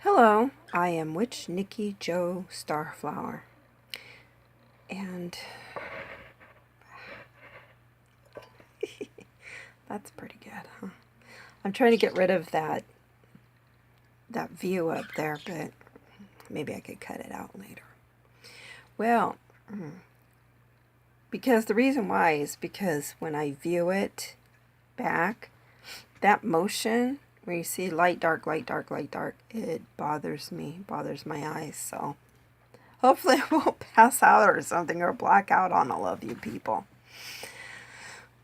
Hello, I am Witch Nikki Joe Starflower, and that's pretty good, huh? I'm trying to get rid of that view up there, but maybe I could cut it out later. Well, because the reason why is because when I view it back, that motion where you see light, dark, light, dark, light, dark, it bothers me, bothers my eyes, so hopefully I won't pass out or something or black out on all of you people.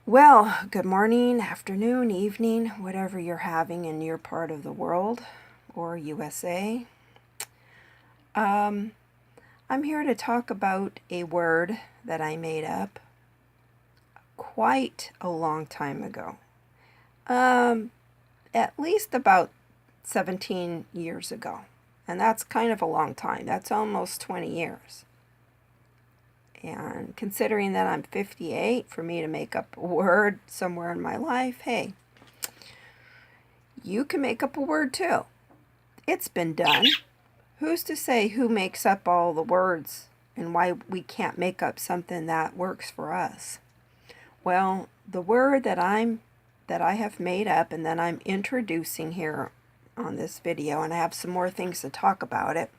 Well, good morning, afternoon, evening, whatever you're having in your part of the world or USA. I'm here to talk about a word that I made up quite a long time ago. At least about 17 years ago. And that's kind of a long time. That's almost 20 years. And considering that I'm 58, for me to make up a word somewhere in my life, hey, you can make up a word too. It's been done. Who's to say who makes up all the words and why we can't make up something that works for us? Well, the word that I have made up and that I'm introducing here on this video, and I have some more things to talk about it,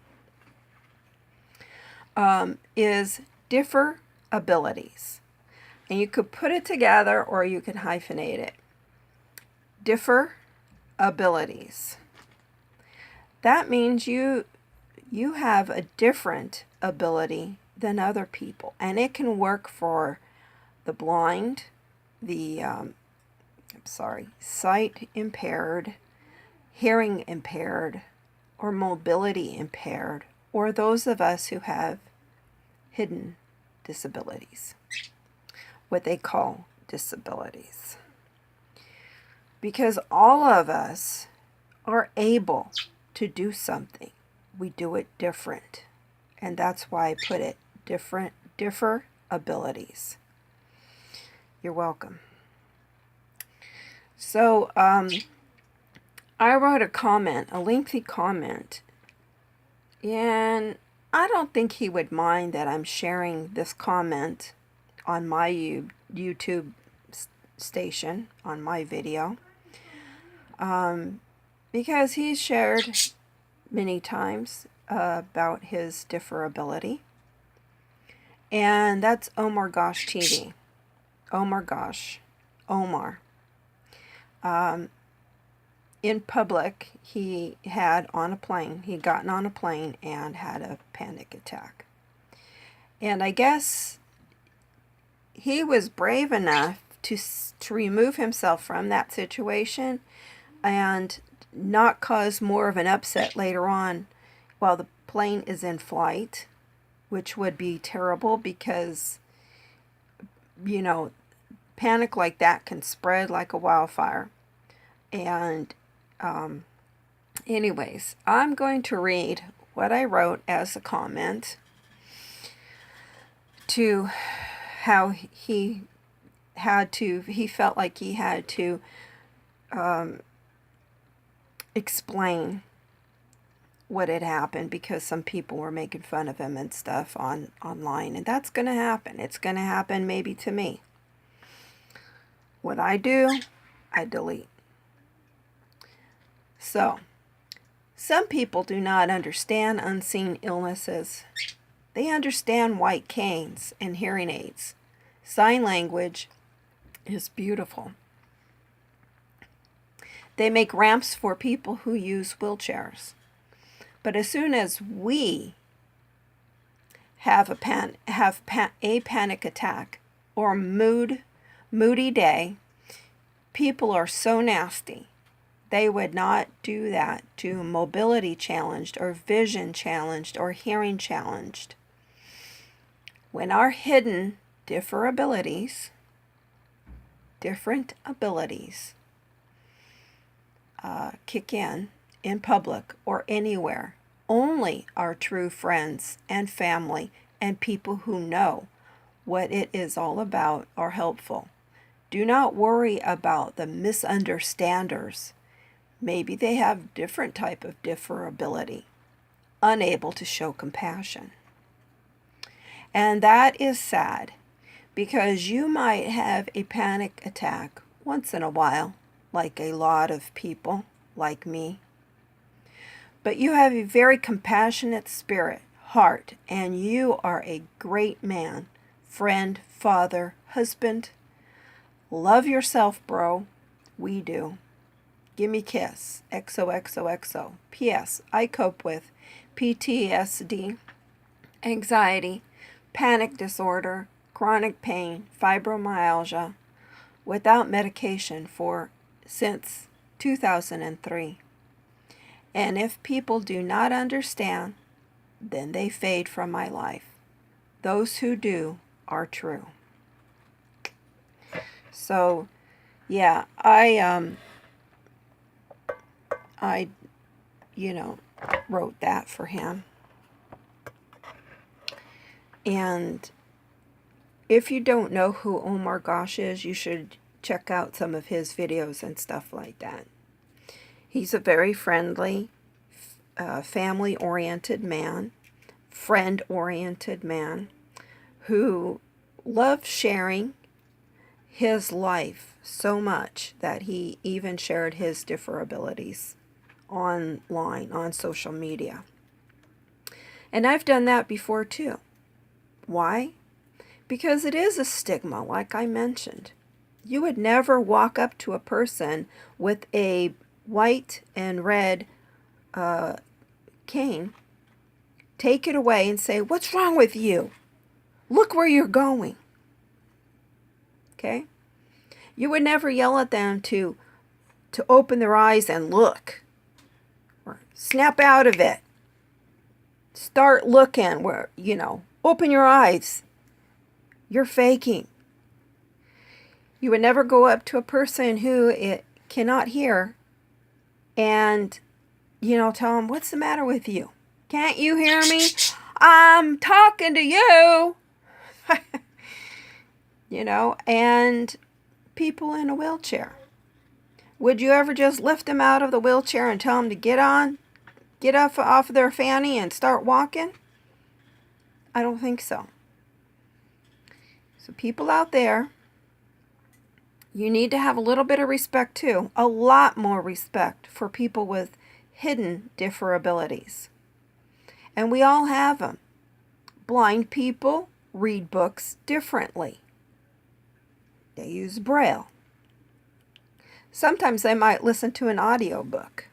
is differ abilities. And you could put it together or you can hyphenate it. Differ abilities. That means you have a different ability than other people, and it can work for the blind, the sight impaired, hearing impaired, or mobility impaired, or those of us who have hidden disabilities, what they call disabilities. Because all of us are able to do something. We do it different. And that's why I put it differ abilities. You're welcome. So, I wrote a comment, a lengthy comment, and I don't think he would mind that I'm sharing this comment on my YouTube station, on my video, because he's shared many times about his differability, and that's Omar Gosh TV. Omar Gosh. Omar. In public, he had gotten on a plane and had a panic attack. And I guess he was brave enough to remove himself from that situation and not cause more of an upset later on while the plane is in flight, which would be terrible because, you know, panic like that can spread like a wildfire. And anyways, I'm going to read what I wrote as a comment to how he felt like he had to explain what had happened because some people were making fun of him and stuff online, and that's going to happen. It's going to happen maybe to me. What I do, I delete. So, some people do not understand unseen illnesses. They understand white canes and hearing aids. Sign language is beautiful. They make ramps for people who use wheelchairs. But as soon as we have a panic attack or moody day, people are so nasty. They would not do that to mobility challenged or vision challenged or hearing challenged. When our hidden different abilities kick in public or anywhere, only our true friends and family and people who know what it is all about are helpful. Do not worry about the misunderstanders. Maybe they have different type of differability, unable to show compassion. And that is sad, because you might have a panic attack once in a while, like a lot of people, like me. But you have a very compassionate spirit, heart, and you are a great man, friend, father, husband. Love yourself, bro. We do. Give me a kiss. XOXOXO. P.S. I cope with PTSD, anxiety, panic disorder, chronic pain, fibromyalgia, without medication since 2003. And if people do not understand, then they fade from my life. Those who do are true. So, yeah, I wrote that for him. And if you don't know who Omar Gosh is, you should check out some of his videos and stuff like that. He's a very friendly, family-oriented man, friend-oriented man, who loves sharing his life so much that he even shared his differabilities online, on social media. And I've done that before too. Why? Because it is a stigma, like I mentioned. You would never walk up to a person with a white and red cane, take it away and say, "What's wrong with you? Look where you're going." Okay? You would never yell at them to open their eyes and look. Or snap out of it. Start looking where, open your eyes. You're faking. You would never go up to a person who cannot hear and, tell them, "What's the matter with you? Can't you hear me? I'm talking to you." And people in a wheelchair. Would you ever just lift them out of the wheelchair and tell them to get off of their fanny and start walking? I don't think so. So people out there, you need to have a little bit of respect too. A lot more respect for people with hidden differabilities. And we all have them. Blind people read books differently. They use Braille. Sometimes they might listen to an audiobook.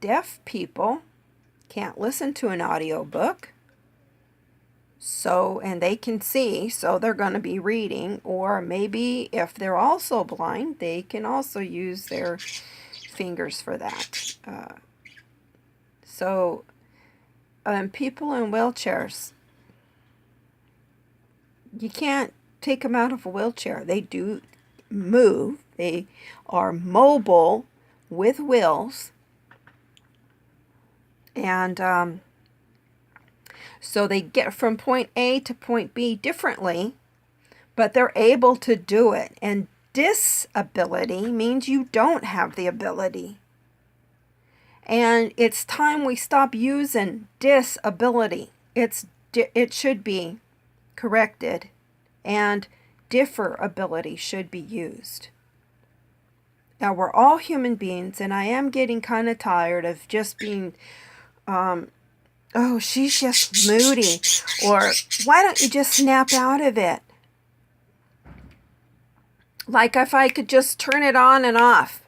Deaf people can't listen to an audiobook. And they can see, so they're going to be reading. Or maybe if they're also blind, they can also use their fingers for that. People in wheelchairs, you can't take them out of a wheelchair. They do move. They are mobile with wheels. And so they get from point A to point B differently, but they're able to do it. And disability means you don't have the ability. And it's time we stop using disability. It should be corrected, and differability should be used. Now, we're all human beings, and I am getting kind of tired of just being, "Oh, she's just moody," or "Why don't you just snap out of it?" Like if I could just turn it on and off.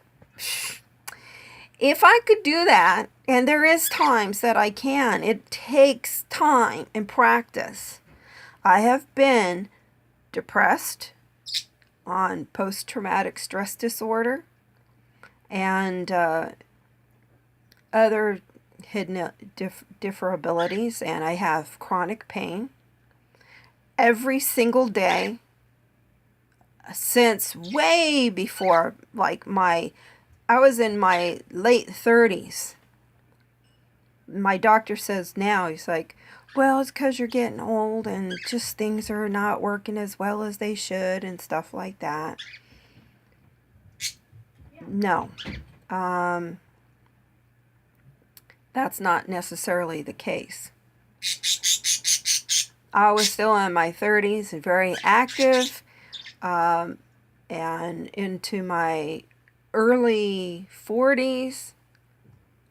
If I could do that, and there is times that I can, it takes time and practice. I have been depressed, on post-traumatic stress disorder, and other hidden differabilities, and I have chronic pain every single day since way before, I was in my late 30s. My doctor says now, he's like, "Well, it's because you're getting old and just things are not working as well as they should," and stuff like that. No. that's not necessarily the case. I was still in my 30s and very active, and into my early 40s,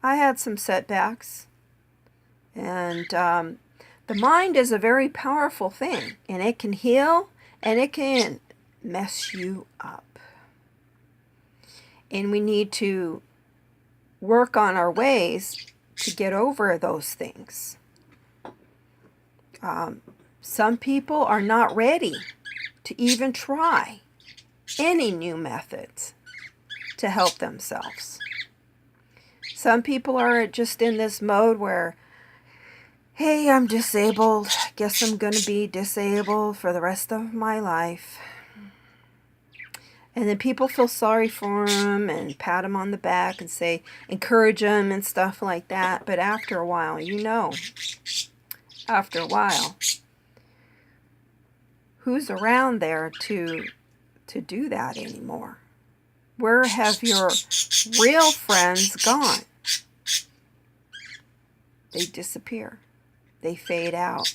I had some setbacks. And the mind is a very powerful thing, and it can heal and it can mess you up. And we need to work on our ways to get over those things. Some people are not ready to even try any new methods to help themselves. Some people are just in this mode where, hey, I'm disabled. Guess I'm going to be disabled for the rest of my life. And then people feel sorry for them and pat them on the back and say, encourage them and stuff like that. But after a while, after a while, who's around there to do that anymore? Where have your real friends gone? They disappear. They fade out.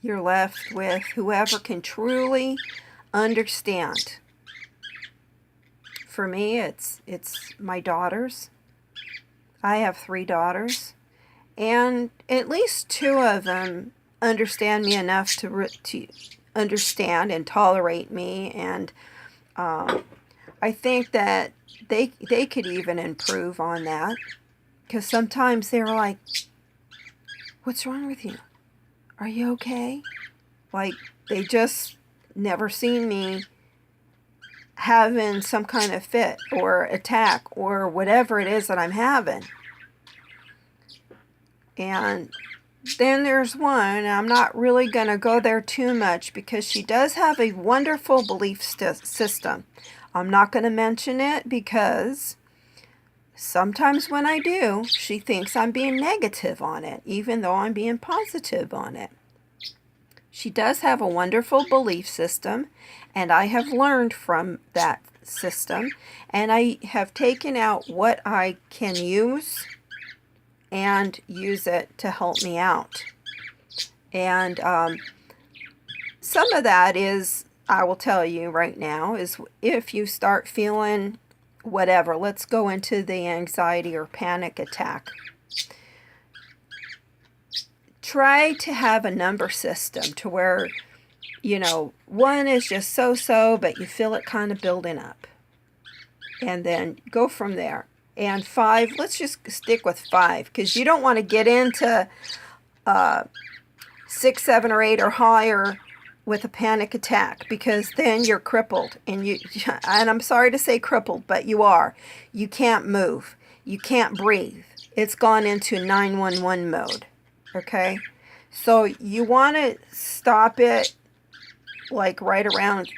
You're left with whoever can truly understand. For me, it's my daughters. I have 3 daughters, and at least 2 of them understand me enough to understand and tolerate me, and I think that they could even improve on that, because sometimes they're like, what's wrong with you? Are you okay? Like, they just never seen me having some kind of fit or attack or whatever it is that I'm having. And then there's one, I'm not really going to go there too much because she does have a wonderful belief system. I'm not going to mention it because sometimes when I do, she thinks I'm being negative on it, even though I'm being positive on it. She does have a wonderful belief system, and I have learned from that system, and I have taken out what I can use and use it to help me out. And some of that is, I will tell you right now, is if you start feeling whatever, let's go into the anxiety or panic attack. Try to have a number system to where, 1 is just so-so, but you feel it kind of building up. And then go from there. And 5, let's just stick with 5, because you don't want to get into 6, 7, or 8 or higher with a panic attack, because then you're crippled. And I'm sorry to say crippled, but you are. You can't move. You can't breathe. It's gone into 911 mode. Okay? So you want to stop it like right around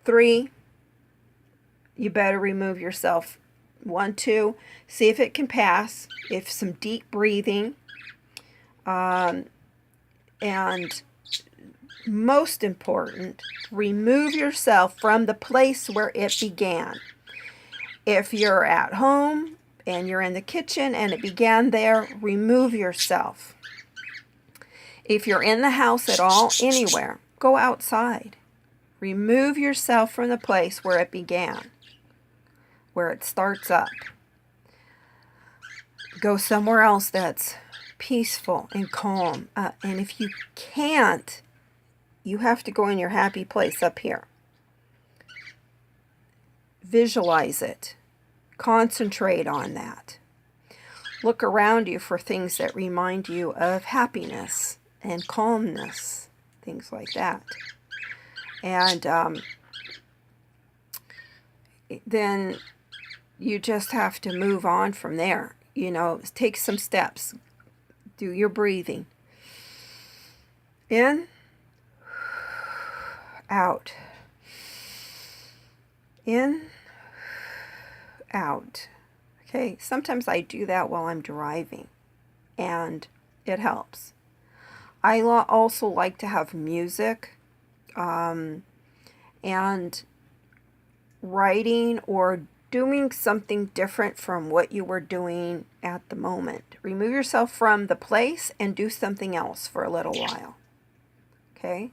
3. You better remove yourself. 1, 2, see if it can pass, if some deep breathing, and most important, remove yourself from the place where it began. If you're at home and you're in the kitchen and it began there, remove yourself. If you're in the house at all, anywhere, go outside. Remove yourself from the place where it began, where it starts up. Go somewhere else that's peaceful and calm. And if you can't, you have to go in your happy place up here. Visualize it. Concentrate on that. Look around you for things that remind you of happiness and calmness, things like that. And then you just have to move on from there. Take some steps. Do your breathing. In, out. In, out. Okay, sometimes I do that while I'm driving, and it helps. I also like to have music, and writing or doing something different from what you were doing at the moment. Remove yourself from the place and do something else for a little while. Okay?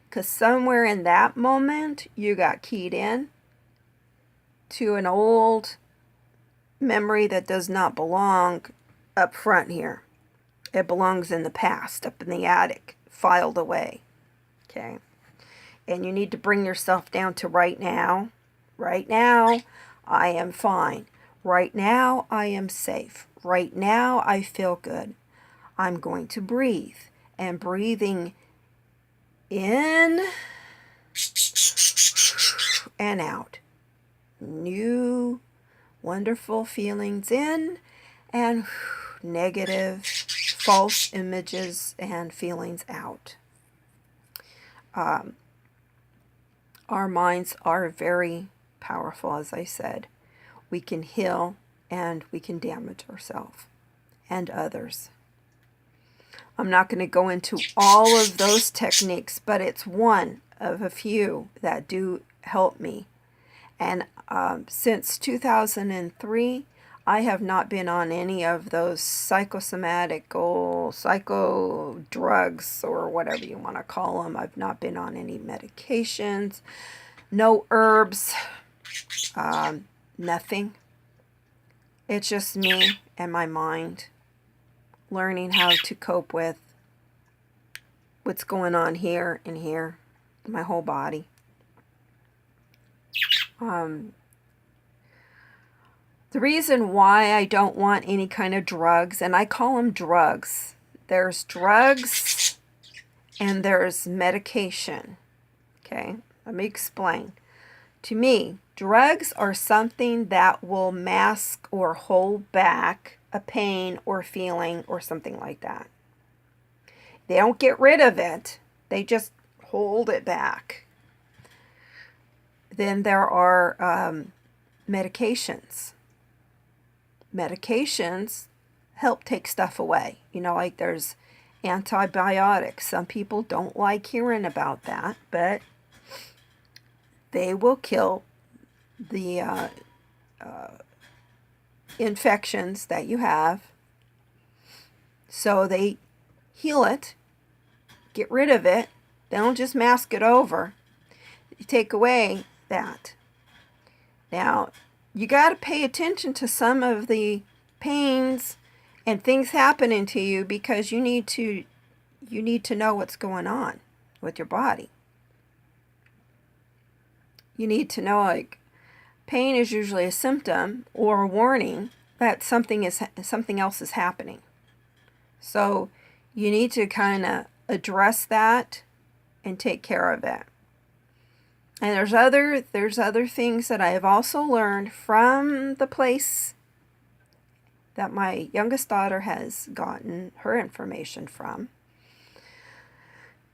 Because somewhere in that moment, you got keyed in to an old memory that does not belong up front here. It belongs in the past, up in the attic, filed away. Okay? And you need to bring yourself down to right now. Right now, I am fine. Right now, I am safe. Right now, I feel good. I'm going to breathe. And breathing in and out. New, wonderful feelings in, and negative, false images and feelings out. Our minds are very powerful, as I said. We can heal and we can damage ourselves and others. I'm not going to go into all of those techniques, but it's one of a few that do help me. And since 2003, I have not been on any of those psychosomatic or psycho drugs or whatever you want to call them. I've not been on any medications, no herbs, nothing. It's just me and my mind learning how to cope with what's going on here and here, my whole body. The reason why I don't want any kind of drugs, and I call them drugs, there's drugs and there's medication. Okay, let me explain. To me, drugs are something that will mask or hold back a pain or feeling or something like that. They don't get rid of it. They just hold it back. Then there are medications. Medications help take stuff away. You know, like there's antibiotics. Some people don't like hearing about that, but they will kill the infections that you have. So they heal it, get rid of it. They don't just mask it over. You take away that. Now, you got to pay attention to some of the pains and things happening to you because you need to know what's going on with your body. You need to know, like, pain is usually a symptom or a warning that something else is happening. So you need to kind of address that and take care of it. And there's other things that I have also learned from the place that my youngest daughter has gotten her information from.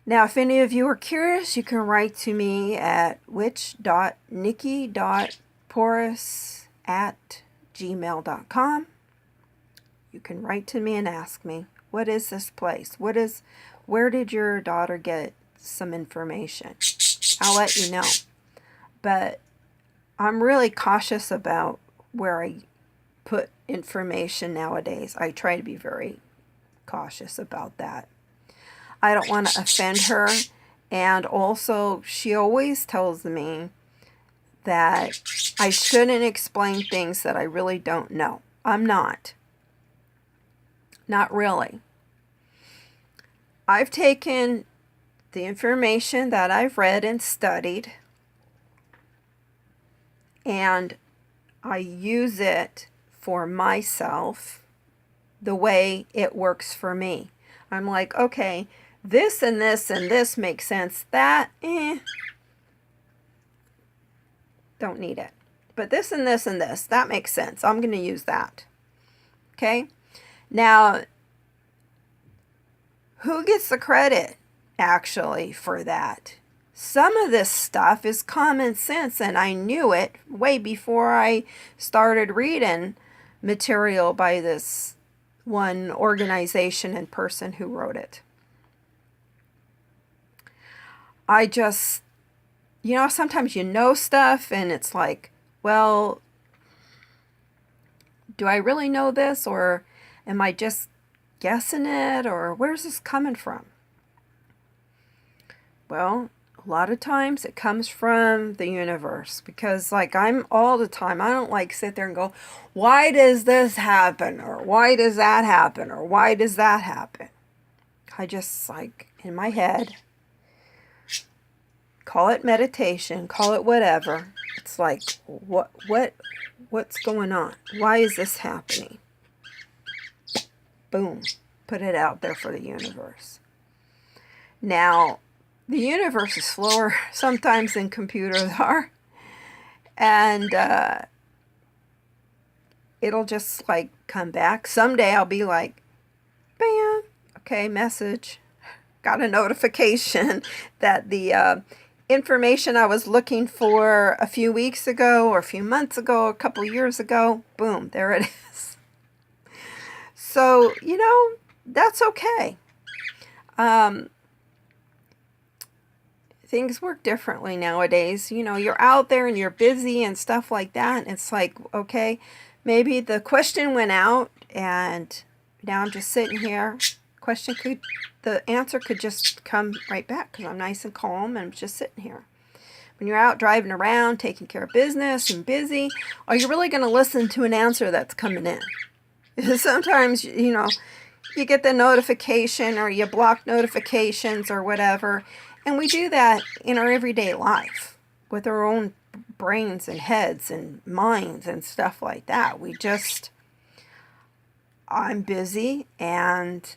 Now, if any of you are curious, you can write to me at witch.nikki.porus@gmail.com. You can write to me and ask me, what is this place? Where did your daughter get some information? I'll let you know. But I'm really cautious about where I put information nowadays. I try to be very cautious about that. I don't want to offend her. And also, she always tells me that I shouldn't explain things that I really don't know. I'm not. Not really. I've taken the information that I've read and studied, and I use it for myself the way it works for me. I'm like, okay, this and this and this makes sense. That, don't need it. But this and this and this, that makes sense. I'm going to use that. Okay? Now, who gets the credit, actually, for that? Some of this stuff is common sense, and I knew it way before I started reading material by this one organization and person who wrote it. I just, sometimes you know stuff, and it's like, well, Do I really know this, or am I just guessing it, or where's this coming from? Well, a lot of times it comes from the universe, because like I'm all the time, I don't like sit there and go, why does this happen? Or why does that happen? Or why does that happen? I just like in my head, call it meditation, call it whatever. It's like, what's going on? Why is this happening? Boom, put it out there for the universe. Now, the universe is slower sometimes than computers are. And it'll just like come back. Someday I'll be like, bam, okay, message. Got a notification that the information I was looking for a few weeks ago or a few months ago, a couple years ago, boom, there it is. So, you know, that's okay. Things work differently nowadays. You know, you're out there and you're busy and stuff like that. And it's like, okay, maybe the question went out and now I'm just sitting here. The answer could just come right back because I'm nice and calm and I'm just sitting here. When you're out driving around, taking care of business and busy, are you really going to listen to an answer that's coming in? Sometimes, you know, you get the notification or you block notifications or whatever. And we do that in our everyday life with our own brains and heads and minds and stuff like that. I'm busy, and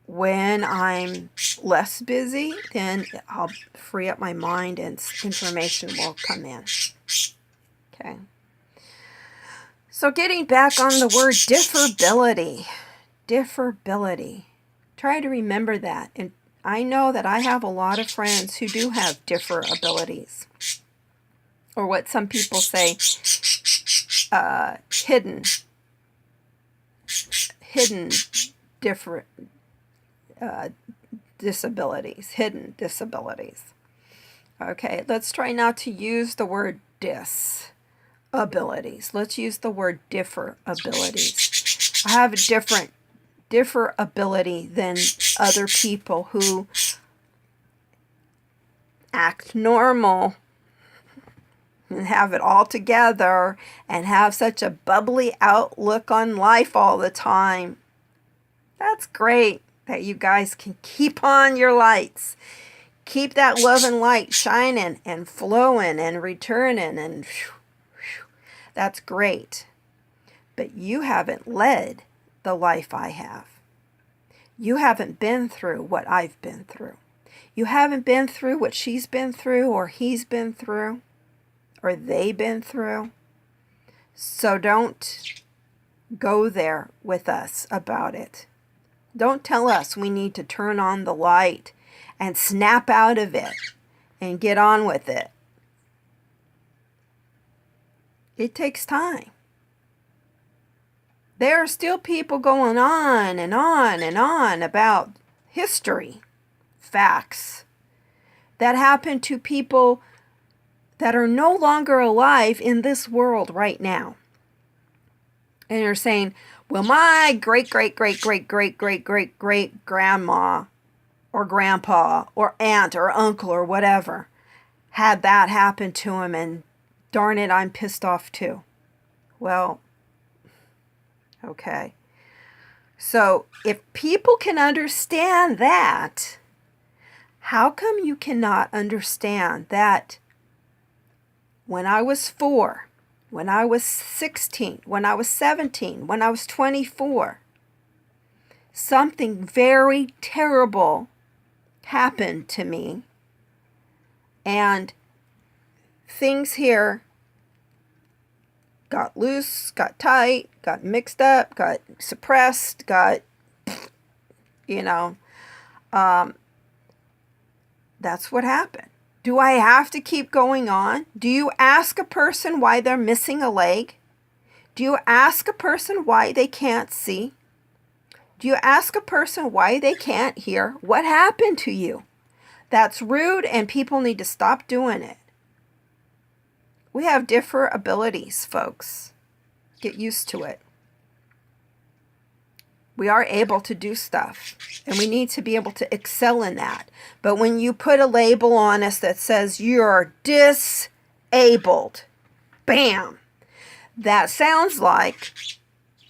when I'm less busy, then I'll free up my mind and information will come in. Okay. So getting back on the word differability. Differability. Try to remember that. And I know that I have a lot of friends who do have differabilities. Or what some people say, hidden different disabilities, hidden disabilities. Okay, let's try not to use the word disabilities. Let's use the word differabilities. I have a different differability than other people who act normal and have it all together and have such a bubbly outlook on life all the time. That's great that you guys can keep on your lights. Keep that love and light shining and flowing and returning, and that's great. But you haven't led the life I have. You haven't been through what I've been through. You haven't been through what she's been through or he's been through or they've been through. So don't go there with us about it. Don't tell us we need to turn on the light and snap out of it and get on with it. It takes time. There are still people going on and on and on about history, facts that happen to people that are no longer alive in this world right now. And you're saying, well, my great-great-great-great-great-great-great-grandma or grandpa or aunt or uncle or whatever had that happen to him, and darn it, I'm pissed off too. Well, okay. So if people can understand that, how come you cannot understand that when I was 4, when I was 16, when I was 17, when I was 24, something very terrible happened to me, and things here got loose, got tight, got mixed up, got suppressed, got, that's what happened. Do I have to keep going on? Do you ask a person why they're missing a leg? Do you ask a person why they can't see? Do you ask a person why they can't hear? What happened to you? That's rude, and people need to stop doing it. We have different abilities, folks. Get used to it. We are able to do stuff, and we need to be able to excel in that. But when you put a label on us that says you're disabled, bam, that sounds like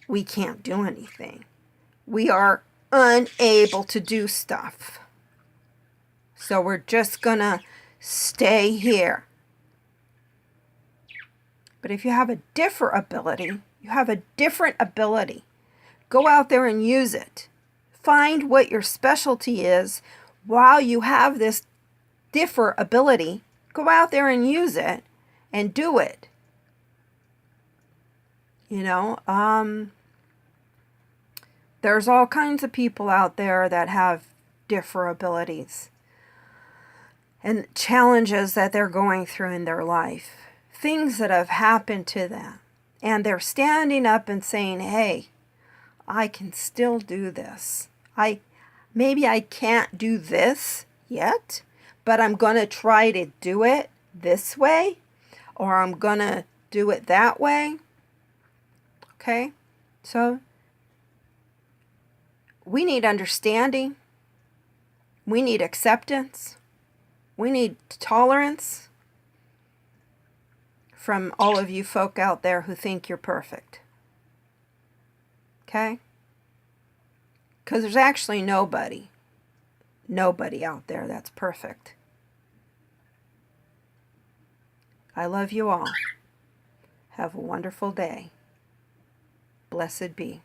we can't do anything. We are unable to do stuff. So we're just gonna stay here. But if you have a different ability, go out there and use it. Find what your specialty is while you have this different ability. Go out there and use it and do it. You know, there's all kinds of people out there that have different abilities and challenges that they're going through in their life, things that have happened to them, and they're standing up and saying, hey, I can still do this. Maybe I can't do this yet, but I'm going to try to do it this way, or I'm going to do it that way. Okay? So we need understanding. We need acceptance. We need tolerance from all of you folk out there who think you're perfect. Okay? Because there's actually nobody out there that's perfect. I love you all. Have a wonderful day. Blessed be.